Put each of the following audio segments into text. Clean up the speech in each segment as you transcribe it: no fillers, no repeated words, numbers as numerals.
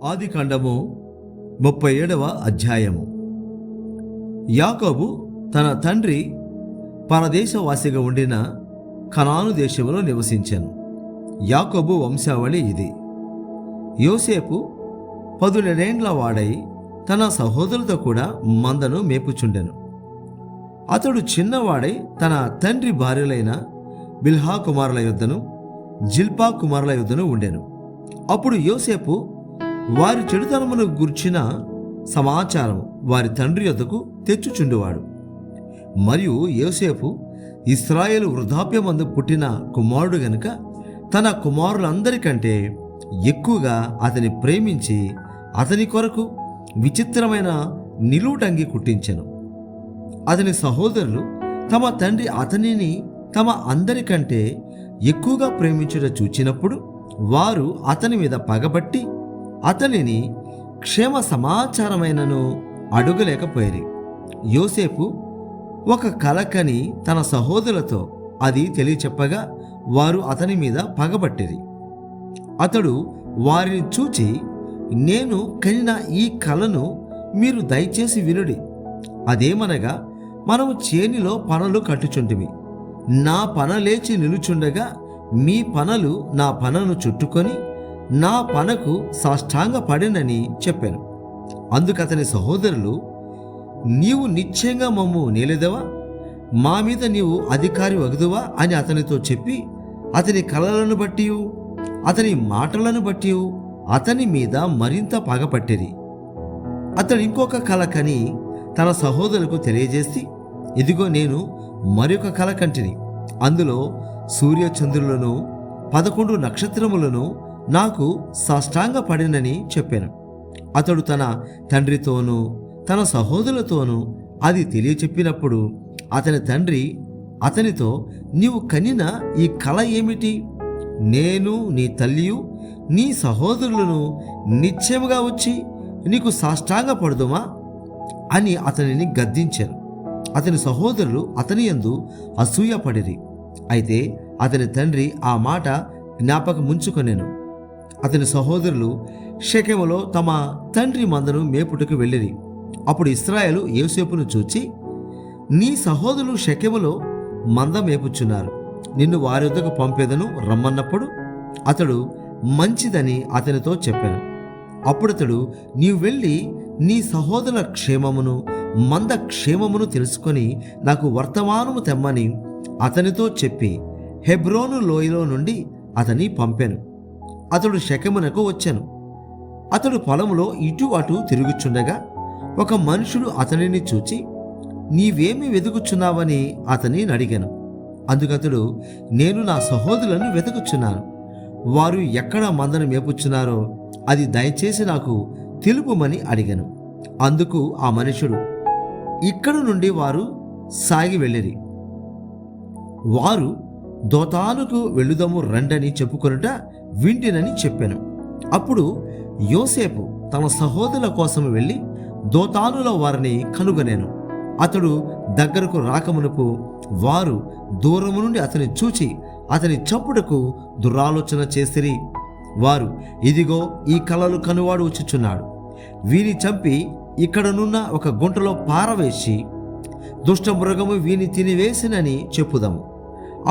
ఆదికాండము 37వ అధ్యాయము. యాకోబు తన తండ్రి పరదేశవాసిగా ఉండిన కనాను దేశంలో నివసించెను. యాకోబు వంశావళి ఇది. యోసేపు 17 వాడై తన సహోదరులతో కూడా మందను మేపుచుండెను. అతడు చిన్నవాడై తన తండ్రి భార్యలైన బిల్హా కుమారుల యొద్దను జిల్పా కుమారుల యొద్దను ఉండెను. అప్పుడు యోసేపు వారి చెడుతనమును గూర్చిన సమాచారం వారి తండ్రి యొద్దకు తెచ్చుచుండువాడు. మరియు యోసేపు ఇశ్రాయేలు వృద్ధాప్యమందు పుట్టిన కుమారుడు గనుక తన కుమారులందరికంటే ఎక్కువగా అతని ప్రేమించి అతని కొరకు విచిత్రమైన నిలువుటంగి కుట్టించెను. అతని సహోదరులు తమ తండ్రి అతనిని తమ అందరికంటే ఎక్కువగా ప్రేమించుట చూచినప్పుడు వారు అతని మీద పగబట్టి అతనిని క్షేమ సమాచారమైనను అడుగలేకపోయేది. యోసేపు ఒక కల కని తన సహోదరులతో అది తెలియచెప్పగా వారు అతని మీద పగబట్టిరి. అతడు వారిని చూచి, నేను కనిన ఈ కలను మీరు దయచేసి వినుడి. అదేమనగా, మనము చేనిలో పనలు కట్టుచుంటిమి. నా పన లేచి నిలుచుండగా మీ పనలు నా పనను చుట్టుకొని నా పనకు సాష్టాంగ పడినని చెప్పాను. అందుకతని సహోదరులు, నీవు నిశ్చయంగా మమ్ము నేలేదవా, మా మీద నీవు అధికారి వగదువా అని అతనితో చెప్పి అతని కలలను బట్టి అతని మాటలను బట్టి అతని మీద మరింత పగపట్టిరి. అతడు ఇంకొక కల కని తన సహోదరులకు తెలియజేసి, ఇదిగో నేను మరొక కల కంటిని. అందులో సూర్యచంద్రులను 11 నక్షత్రములను నాకు సాష్టాంగ పడినని చెప్పాను. అతడు తన తండ్రితోనూ తన సహోదరులతోనూ అది తెలియచెప్పినప్పుడు అతని తండ్రి అతనితో, నీవు కనిన ఈ కల ఏమిటి? నేను నీ తల్లియు నీ సహోదరులను నిశ్చయముగా వచ్చి నీకు సాష్టాంగ పడుదుమా అని అతనిని గద్దించారు. అతని సహోదరులు అతని యందు అసూయపడిరి. అయితే అతని తండ్రి ఆ మాట జ్ఞాపకముంచుకొనెను. అతని సహోదరులు షెకెములో తమ తండ్రి మందను మేపుటకు వెళ్ళిరి. అప్పుడు ఇశ్రాయేలు యోసేపును చూచి, నీ సహోదరులు షెకెములో మంద మేపుచున్నారు, నిన్ను వారి వద్దకు పంపేదను రమ్మన్నప్పుడు అతడు మంచిదని అతనితో చెప్పాను. అప్పుడతడు, నీవు వెళ్ళి నీ సహోదరుల క్షేమమును మంద క్షేమమును తెలుసుకొని నాకు వర్తమానము తెమ్మని అతనితో చెప్పి హెబ్రోను లోయలో నుండి అతని పంపాను. అతడు షెకెమునకు వచ్చాను. అతడు పొలంలో ఇటు అటు తిరుగుచుండగా ఒక మనుషుడు అతనిని చూచి, నీవేమి వెతుకుచున్నావని అతని అడిగాను. అందుకతడు, నేను నా సహోదరులను వెతుకుచున్నాను. వారు ఎక్కడ మందను మేపుచున్నారో అది దయచేసి నాకు తెలుపుమని అడిగాను. అందుకు ఆ మనుషుడు, ఇక్కడ నుండి వారు సాగి వెళ్ళిరి. వారు దోతానుకు వెళ్ళుదము రండని చెప్పుకొనుట వింటినని చెప్పాను. అప్పుడు యోసేపు తన సహోదరుల కోసం వెళ్ళి దోతానులో వారిని కనుగొనేను. అతడు దగ్గరకు రాకమునుపు వారు దూరము నుండి అతని చూచి అతని చంపుటకు దురాలోచన చేసిరి. వారు, ఇదిగో ఈ కలలు కనువాడు వచ్చుచున్నాడు, వీని చంపి ఇక్కడనున్న ఒక గుంటలో పారవేసి దుష్టమృగము వీని తినివేసినని చెప్పుదాము.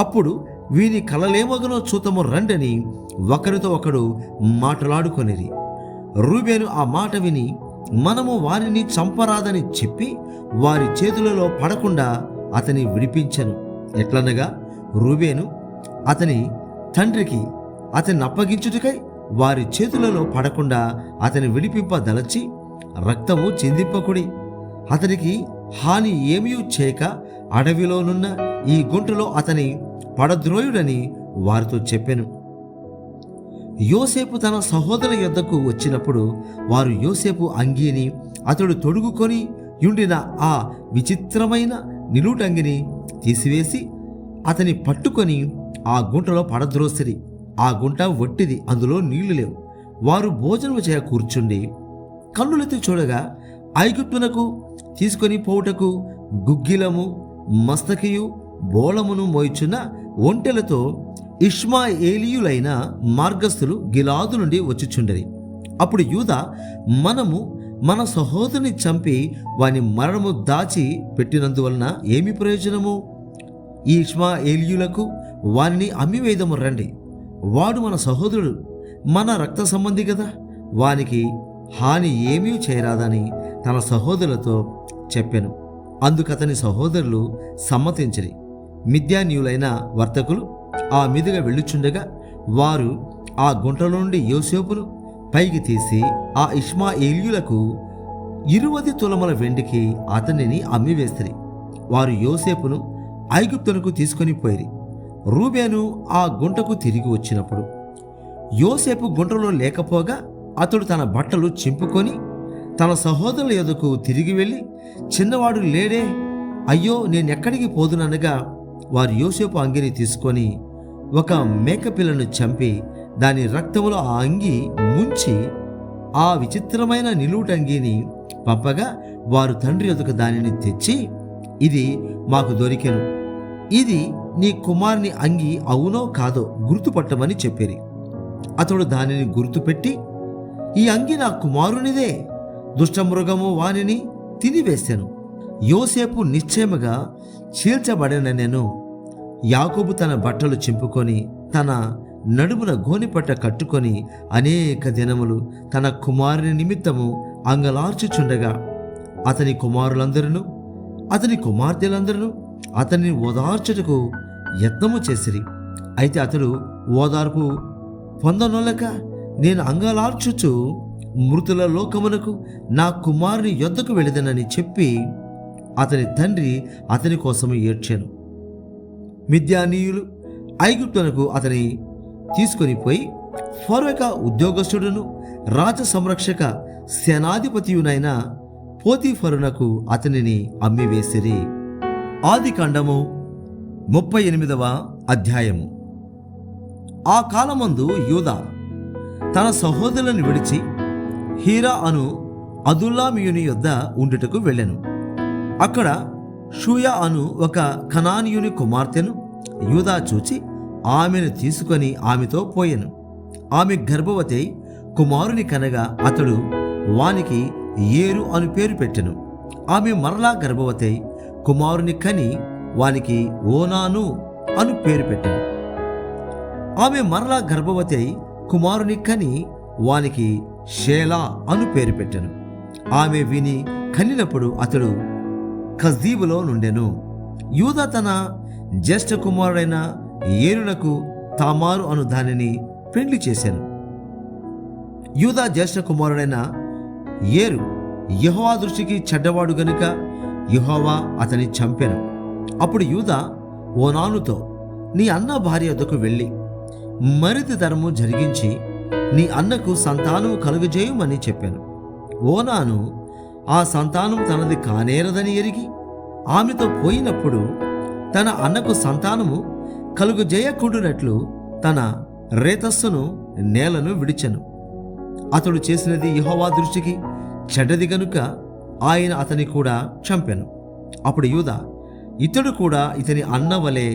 అప్పుడు వీని కలలేమగనో చూతము రండని ఒకరితో ఒకడు మాటలాడుకొనిరి. రూబేను ఆ మాట విని, మనము వారిని చంపరాదని చెప్పి వారి చేతులలో పడకుండా అతని విడిపించెను. ఎట్లనగా, రూబేను అతని తండ్రికి అతన్ని అప్పగించుటకై వారి చేతులలో పడకుండా అతని విడిపింపదలచి, రక్తము చిందింపకుడి, అతనికి హాని ఏమీ చేయక అడవిలోనున్న ఈ గుంటలో అతని పడద్రోయుడని వారితో చెప్పెను. యోసేపు తన సహోదరుల యొద్దకు వచ్చినప్పుడు వారు యోసేపు అంగీని అతడు తొడుగుకొని యుండిన ఆ విచిత్రమైన నిలువుటంగిని తీసివేసి అతని పట్టుకొని ఆ గుంటలో పడద్రోసిరి. ఆ గుంట వట్టిది, అందులో నీళ్లు లేవు. వారు భోజనం చేయ కూర్చుండి కన్నులెత్తి చూడగా ఐగుప్తునకు తీసుకొని పోవుటకు గుగ్గిలము మస్తకియు బోళమును మోయిచున్న ఒంటెలతో ఇష్మాయేలీయులైన మార్గస్థులు గిలాదు నుండి వచ్చుచుండరి. అప్పుడు యూదా, మనము మన సహోదరుని చంపి వాని మరణము దాచి పెట్టినందువలన ఏమి ప్రయోజనము? ఈ ఇష్మాయేలీయులకు వానిని అమ్మివేదము రండి, వాడు మన సహోదరుడు, మన రక్త సంబంధి కదా, వానికి హాని ఏమీ చేయరాదని తన సహోదరులతో చెప్పెను. అందుకతని సహోదరులు సమ్మతించిరి. మిద్యానీయులైన వర్తకులు ఆ మీదుగా వెళ్ళుచుండగా వారు ఆ గుంటలో నుండి యోసేపును పైకి తీసి ఆ ఇష్మాయేలీయులకు 20 తులముల వెండికి అతనిని అమ్మివేసిరి. వారు యోసేపును ఐగుప్తునకు తీసుకొని పోయిరి. రూబేను ఆ గుంటకు తిరిగి వచ్చినప్పుడు యోసేపు గుంటలో లేకపోగా అతడు తన బట్టలు చింపుకొని తన సహోదరుల యొద్దకు తిరిగి వెళ్ళి, చిన్నవాడు లేడే, అయ్యో నేనెక్కడికి పోదుననగా వారు యోసేపు అంగిని తీసుకొని ఒక మేకపిల్లను చంపి దాని రక్తములో ఆ అంగి ముంచి ఆ విచిత్రమైన నిలువుటంగిని పంపగా వారు తండ్రి యొద్దకు దానిని తెచ్చి, ఇది మాకు దొరికెను, ఇది నీ కుమారుని అంగి అవునో కాదో గుర్తుపట్టమని చెప్పిరి. అతడు దానిని గుర్తుపెట్టి, ఈ అంగి నా కుమారునిదే, దుష్టమృగము వానిని తినివేశాను. యోసేపు నిశ్చయముగా చీల్చబడిననెను. యాకోబు తన బట్టలు చింపుకొని తన నడుమున గోనెపట్ట కట్టుకొని అనేక దినములు తన కుమారుని నిమిత్తము అంగలార్చుచుండగా అతని కుమారులందరూ అతని కుమార్తెలందరూ అతనిని ఓదార్చుటకు యత్నము చేసిరి. అయితే అతడు ఓదార్పు పొందనొలక, నేను అంగలార్చుచు మృతుల లోకమునకు నా కుమారుని యొద్దకు వెళ్ళదనని చెప్పి అతని తండ్రి అతని కోసము ఏడ్చాను. మిద్యానీయులు ఐగుప్తునకు అతని తీసుకొని పోయి ఫరోక ఉద్యోగస్తుడును రాజ సంరక్షక సేనాధిపతియునైన పోతీఫరునకు అతనిని అమ్మివేసిరి. ఆదికాండము 38వ అధ్యాయము. ఆ కాలమందు యూదా తన సహోదరులను విడిచి హీరా అను అదుల్లామీయుని యొద్ద ఉండుటకు వెళ్ళెను. అక్కడ షూయా అను ఒక కనానీయుని కుమార్తెను యూదా చూచి ఆమెను తీసుకొని ఆమెతో పోయెను. ఆమె గర్భవతి కుమారుని కనగా అతడు వానికి ఏరు అను పేరు పెట్టెను. ఆమె మరలా గర్భవతి కుమారుని కని వానికి ఓనాను అను పేరు పెట్టెను. ఆమె మరలా గర్భవతి కుమారుని కని వానికి షేలా అను పేరు పెట్టెను. ఆమె విని కనినప్పుడు అతడు కస్దీబులో నుండెను. యూదా తన జ్యేష్ఠ కుమారుడైన ఏరునకు తామారు అను దానిని పెండ్లి చేశాను. యూదా జ్యేష్ఠ కుమారుడైన ఏరు యెహోవా దృష్టికి చెడ్డవాడు గనుక యెహోవా అతని చంపెను. అప్పుడు యూదా ఓనానుతో, నీ అన్న భార్య వద్దకు వెళ్ళి మరిది తరము జరిగించి నీ అన్నకు సంతానము కలుగజేయమని చెప్పాను. ఓనాను ఆ సంతానం తనది కానేరదని ఎరిగి ఆమెతో పోయినప్పుడు తన అన్నకు సంతానము కలుగజేయకుండునట్లు తన రేతస్సును నేలను విడిచెను. అతడు చేసినది యెహోవా దృష్టికి చెడ్డది గనుక ఆయన అతని కూడా చంపెను. అప్పుడు యూదా, ఇతడు కూడా ఇతని అన్న వలె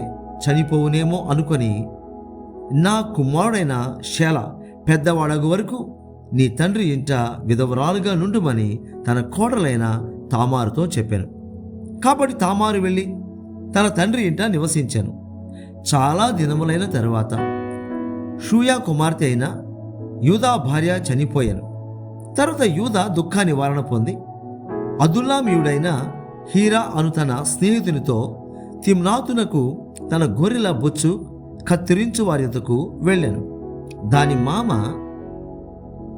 చనిపోవునేమో అనుకొని, నా కుమారుడైన షేలా పెద్దవాడగు వరకు నీ తండ్రి ఇంట విధవరాలుగా నుండుమని తన కోడలైన తామారుతో చెప్పాను. కాబట్టి తామారు వెళ్ళి తన తండ్రి ఇంట నివసించాను. చాలా దినములైన తరువాత షూయా కుమార్తె అయిన యూదా భార్య చనిపోయాను. తరువాత యూదా దుఃఖ నివారణ పొంది అదుల్లామీయుడైన హీరా అను తన స్నేహితునితో తిమ్నాతునకు తన గొర్రెల బొచ్చు కత్తిరించు వారి యొద్దకు వెళ్ళాను. దాని మామ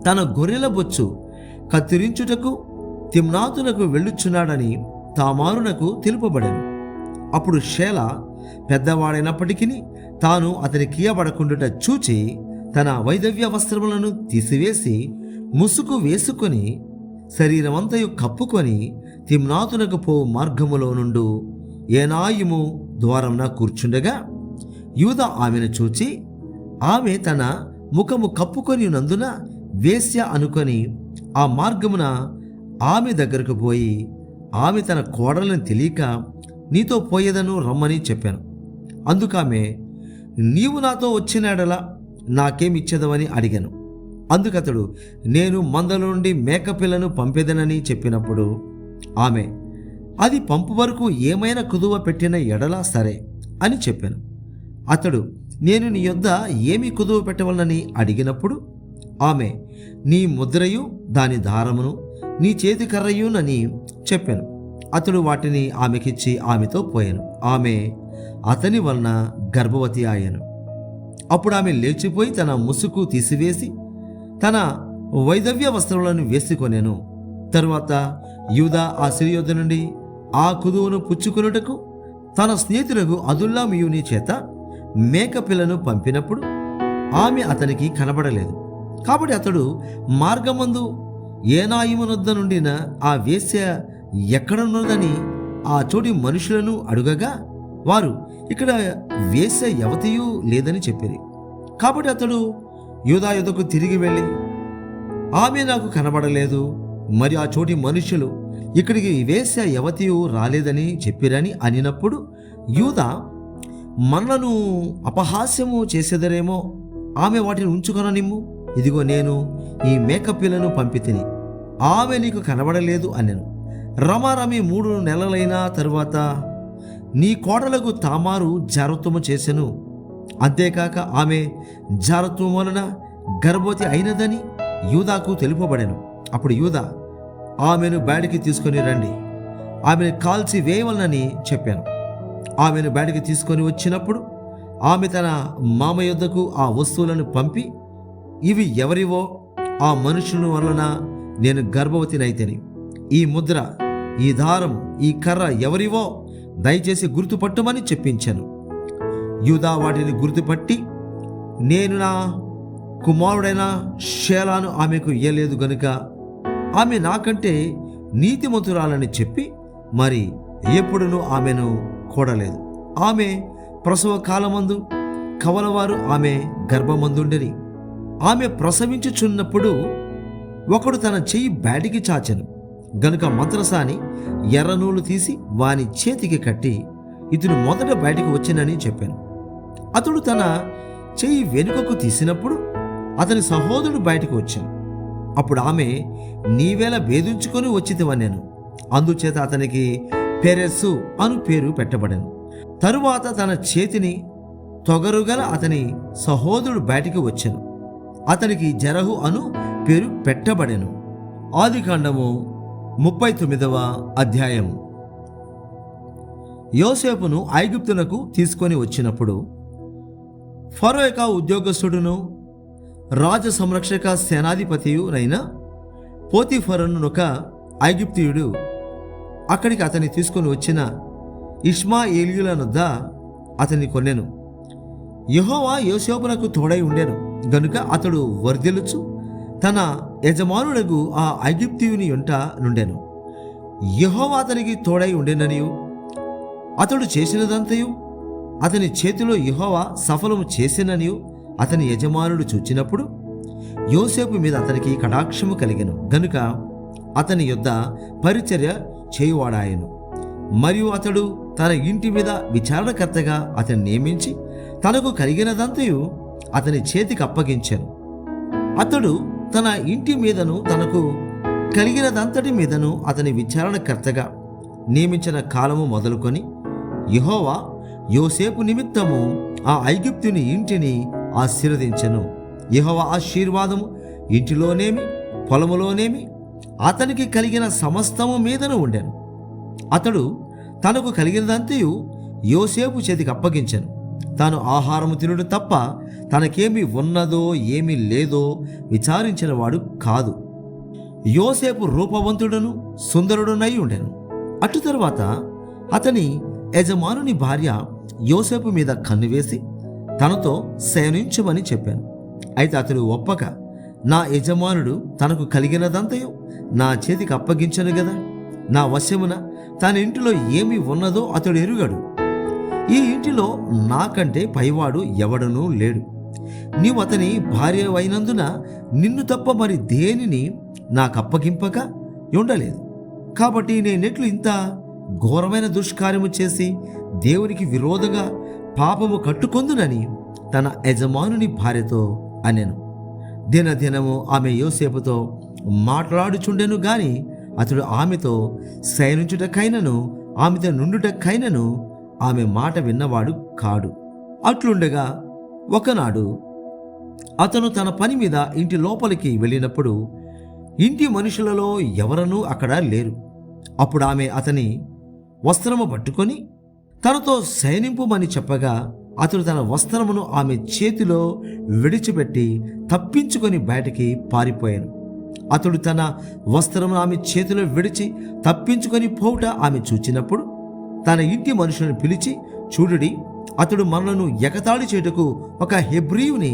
తన గొర్రెల బొచ్చు కత్తిరించుటకు తిమ్నాతునకు వెళ్ళుచున్నాడని తామారునకు తెలుపబడాను. అప్పుడు షేలా పెద్దవాడైనప్పటికీ తాను అతని కీయబడకుండుట చూచి తన వైదవ్య వస్త్రములను తీసివేసి ముసుగు వేసుకొని శరీరమంతయు కప్పుకొని తిమ్నాతునకు పో మార్గములో నుండు ఏనాయిము ద్వారంన కూర్చుండగా యూదా ఆమెను చూచి ఆమె తన ముఖము కప్పుకొని నందున వేశ్య అనుకొని ఆ మార్గమున ఆమె దగ్గరకు పోయి ఆమె తన కోడలను తెలియక నీతో పోయేదను రమ్మని చెప్పాను. అందుకామె నీవు నాతో వచ్చినాడలా నాకేమిచ్చేదవని అడిగాను. అందుకతడు, నేను మందల నుండి మేకపిల్లను పంపెదనని చెప్పినప్పుడు ఆమె, అది పంపు వరకు ఏమైనా కుదువ పెట్టిన ఎడలా సరే అని చెప్పాను. అతడు, నేను నీ యొద్ద ఏమి కుదువ పెట్టవలనని అడిగినప్పుడు ఆమె, నీ ముద్రయు దాని దారమును నీ చేతి కర్రయునని చెప్పాను. అతడు వాటిని ఆమెకిచ్చి ఆమెతో పోయాను. ఆమె అతని వలన గర్భవతి అయ్యాను. అప్పుడు ఆమె లేచిపోయి తన ముసుగు తీసివేసి తన వైదవ్య వస్త్రములను వేసుకొనెను. తరువాత యూదా ఆ స్త్రీ యొద్ద నుండి ఆ కుదువను పుచ్చుకొనుటకు తన స్నేహితులకు అదుల్లామీయుని చేత మేకపిల్లను పంపినప్పుడు ఆమె అతనికి కనబడలేదు. కాబట్టి అతడు మార్గమందు ఏనాయిమునొద్ద నుండిన ఆ వేశ్య ఎక్కడున్నదని ఆ చోటి మనుషులను అడుగగా వారు, ఇక్కడ వేశ్య యవతియు లేదని చెప్పిరి. కాబట్టి అతడు యూదా యొద్దకు తిరిగి వెళ్ళి, ఆమె నాకు కనబడలేదు, మరి ఆ చోటి మనుషులు ఇక్కడికి వేశ్య యవతియు రాలేదని చెప్పిరని అనినప్పుడు యూదా, మనలను అపహాస్యము చేసేదరేమో, ఆమె వాటిని ఉంచుకొననిమ్ము, ఇదిగో నేను ఈ మేకపిల్లను పంపితిని, ఆమె నీకు కనబడలేదు అనెను. రమారమి 3 నెలలైన తరువాత నీ కోడలకు తామారు జారత్వము చేసెను. అంతేకాక ఆమె జారత్వం వలన గర్భవతి అయినదని యూదాకు తెలుపబడెను. అప్పుడు యూదా, ఆమెను బయటికి తీసుకొని రండి, ఆమెను కాల్చి వేయవలనని చెప్పాను. ఆమెను బయటికి తీసుకొని వచ్చినప్పుడు ఆమె తన మామ యొద్దకు ఆ వస్తువులను పంపి, ఇవి ఎవరివో, ఆ మనుషుల వలన నేను గర్భవతినైతేని, ఈ ముద్ర, ఈ దారం, ఈ కర్ర ఎవరివో దయచేసి గుర్తుపట్టమని చెప్పించాను. యూదా వాటిని గుర్తుపట్టి, నేను నా కుమారుడైన షేలాను ఆమెకు ఇయ్యలేదు గనుక ఆమె నాకంటే నీతిమంతురాలని చెప్పి మరి ఎప్పుడునూ ఆమెను కూడలేదు. ఆమె ప్రసవ కాలమందు కవలవారు ఆమె గర్భమందుండిరి. ఆమె ప్రసవించుచున్నప్పుడు ఒకడు తన చెయ్యి బయటికి చాచెను గనుక మంత్రసాని ఎర్రనూలు తీసి వాని చేతికి కట్టి, ఇతను మొదట బయటికి వచ్చినని చెప్పాను. అతడు తన చెయ్యి వెనుకకు తీసినప్పుడు అతని సహోదరుడు బయటకు వచ్చాను. అప్పుడు ఆమె, నీవేళ భేదించుకొని వచ్చితివన్నాను. అందుచేత అతనికి పెరెస్సు అను పేరు పెట్టబడెను. తరువాత తన చేతిని తొగరుగల అతని సహోదరుడు బయటికి వచ్చాను. అతనికి జరహు అను పేరు పెట్టబడెను. ఆదికాండము 39వ అధ్యాయం. యోసేపును ఐగుప్తునకు తీసుకొని వచ్చినప్పుడు ఫరో యొక్క ఉద్యోగస్తుడును రాజ సంరక్షక సేనాధిపతియునైన పోతీఫరునొక ఐగుప్తీయుడు అక్కడికి అతన్ని తీసుకొని వచ్చిన ఇష్మాయేలీయుల నొద్ద అతన్ని కొన్నెను. యెహోవా యోసేపునకు తోడై ఉండెను గనుక అతడు వర్ధిల్లుచు తన యజమానుడగు ఆ ఐగుప్తీయుని యొంట నుండెను. యెహోవా అతనికి తోడై ఉండెననియు అతడు చేసినదంతయు అతని చేతిలో యెహోవా సఫలము చేసిననియు అతని యజమానుడు చూచినప్పుడు యోసేపు మీద అతనికి కటాక్షము కలిగెను గనుక అతని యొద్ద పరిచర్య చేయువాడాయెను. మరియు అతడు తన ఇంటి మీద విచారణకర్తగా అతన్ని నియమించి తనకు కలిగినదంతయు అతని చేతికి అప్పగించాను. అతడు తన ఇంటి మీదను తనకు కలిగినదంతటి మీదను అతని విచారణకర్తగా నియమించిన కాలము మొదలుకొని యెహోవా యోసేపు నిమిత్తము ఆ ఐగుప్తుని ఇంటిని ఆశీర్వదించెను. యెహోవా ఆశీర్వాదము ఇంటిలోనేమి పొలములోనేమి అతనికి కలిగిన సమస్తము మీదను ఉండెను. అతడు తనకు కలిగినదంతయు యోసేపు చేతికి అప్పగించెను. తాను ఆహారము తినుడు తప్ప తనకేమి ఉన్నదో ఏమి లేదో విచారించిన వాడు కాదు. యోసేపు రూపవంతుడును సుందరుడునై ఉండెను. అటు తరువాత అతని యజమానుని భార్య యోసేపు మీద కన్ను వేసి తనతో శయనించమని చెప్పాను. అయితే అతడు ఒప్పక, నా యజమానుడు తనకు కలిగినదంతయు నా చేతికి అప్పగించను గదా, నా వశమున తన ఇంటిలో ఏమి ఉన్నదో అతడు ఎరుగడు. ఈ ఇంటిలో నాకంటే పైవాడు ఎవడనూ లేడు. నీవు అతని భార్య అయినందున నిన్ను తప్ప మరి దేనిని నాకప్పగింపక ఉండలేదు. కాబట్టి నేనెట్లు ఇంత ఘోరమైన దుష్కార్యము చేసి దేవునికి విరోధంగా పాపము కట్టుకొందునని తన యజమానుని భార్యతో అనెను. దినదినము ఆమె యోసేపుతో మాట్లాడుచుండెను గాని అతడు ఆమెతో శయనించుటకైనను ఆమెతో నుండుటకైనను ఆమె మాట విన్నవాడు కాడు. అట్లుండగా ఒకనాడు అతను తన పని మీద ఇంటి లోపలికి వెళ్ళినప్పుడు ఇంటి మనుషులలో ఎవరనూ అక్కడ లేరు. అప్పుడు ఆమె అతని వస్త్రము పట్టుకొని తనతో శయనింపుమని చెప్పగా అతడు తన వస్త్రమును ఆమె చేతిలో విడిచిపెట్టి తప్పించుకొని బయటికి పారిపోయాను. అతడు తన వస్త్రమును ఆమె చేతిలో విడిచి తప్పించుకొని పోవుట ఆమె చూచినప్పుడు తన ఇంటి మనుషులను పిలిచి, చూడుడి, అతడు మనలను ఎగతాళి చేయుటకు ఒక హెబ్రీయుని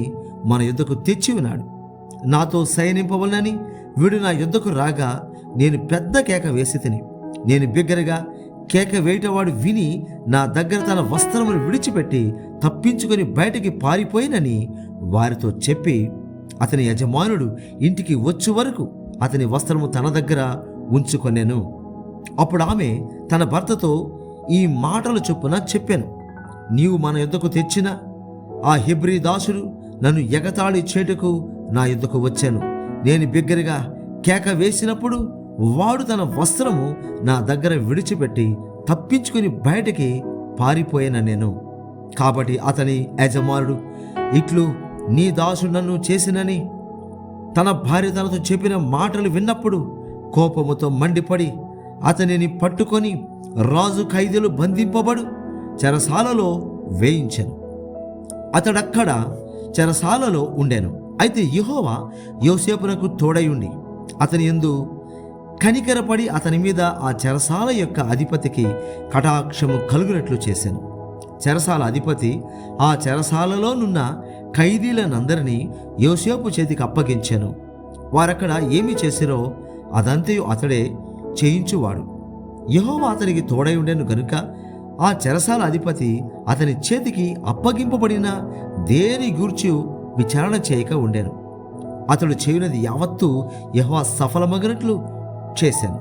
మన యుద్ధకు తెచ్చి ఉన్నాడు. నాతో శయనింపవలనని వీడు నా యుద్ధకు రాగా నేను పెద్ద కేక వేసి తిని, నేను బిగ్గరగా కేక వేయటవాడు విని నా దగ్గర తన వస్త్రమును విడిచిపెట్టి తప్పించుకొని బయటికి పారిపోయినని వారితో చెప్పి అతని యజమానుడు ఇంటికి వచ్చే వరకు అతని వస్త్రము తన దగ్గర ఉంచుకొనెను. అప్పుడు ఆమె తన భర్తతో ఈ మాటలు చొప్పున చెప్పాను, నీవు మన యుద్ధకు తెచ్చిన ఆ హెబ్రీ దాసుడు నన్ను ఎగతాళి చేటుకు నా యుద్ధకు వచ్చాను. నేను బిగ్గరగా కేక వేసినప్పుడు వాడు తన వస్త్రము నా దగ్గర విడిచిపెట్టి తప్పించుకుని బయటికి పారిపోయిన నేను. కాబట్టి అతని యజమానుడు ఇట్లు నీ దాసుడు నన్ను చేసినని తన భార్య తనతో చెప్పిన మాటలు విన్నప్పుడు కోపముతో మండిపడి అతనిని పట్టుకొని రాజు ఖైదీలు బంధింపబడు చెరసాలలో వేయించెను. అతడక్కడ చెరసాలలో ఉండెను. అయితే యెహోవా యోసేపునకు తోడయుండి అతని యందు కనికరపడి అతని మీద ఆ చెరసాల యొక్క అధిపతికి కటాక్షము కలుగునట్లు చేశాను. చెరసాల అధిపతి ఆ చెరసాలలోనున్న ఖైదీలనందరినీ యోసేపు చేతికి అప్పగించాను. వారక్కడ ఏమి చేసిరో అదంతయు అతడే చేయించువాడు. యెహోవా అతనికి తోడై ఉండెను గనుక ఆ చెరసాల అధిపతి అతని చేతికి అప్పగింపబడిన దేని గూర్చి విచారణ చేయక ఉండెను. అతడు చేయునది యావత్తు యెహోవా సఫలమగినట్లు చేశాను.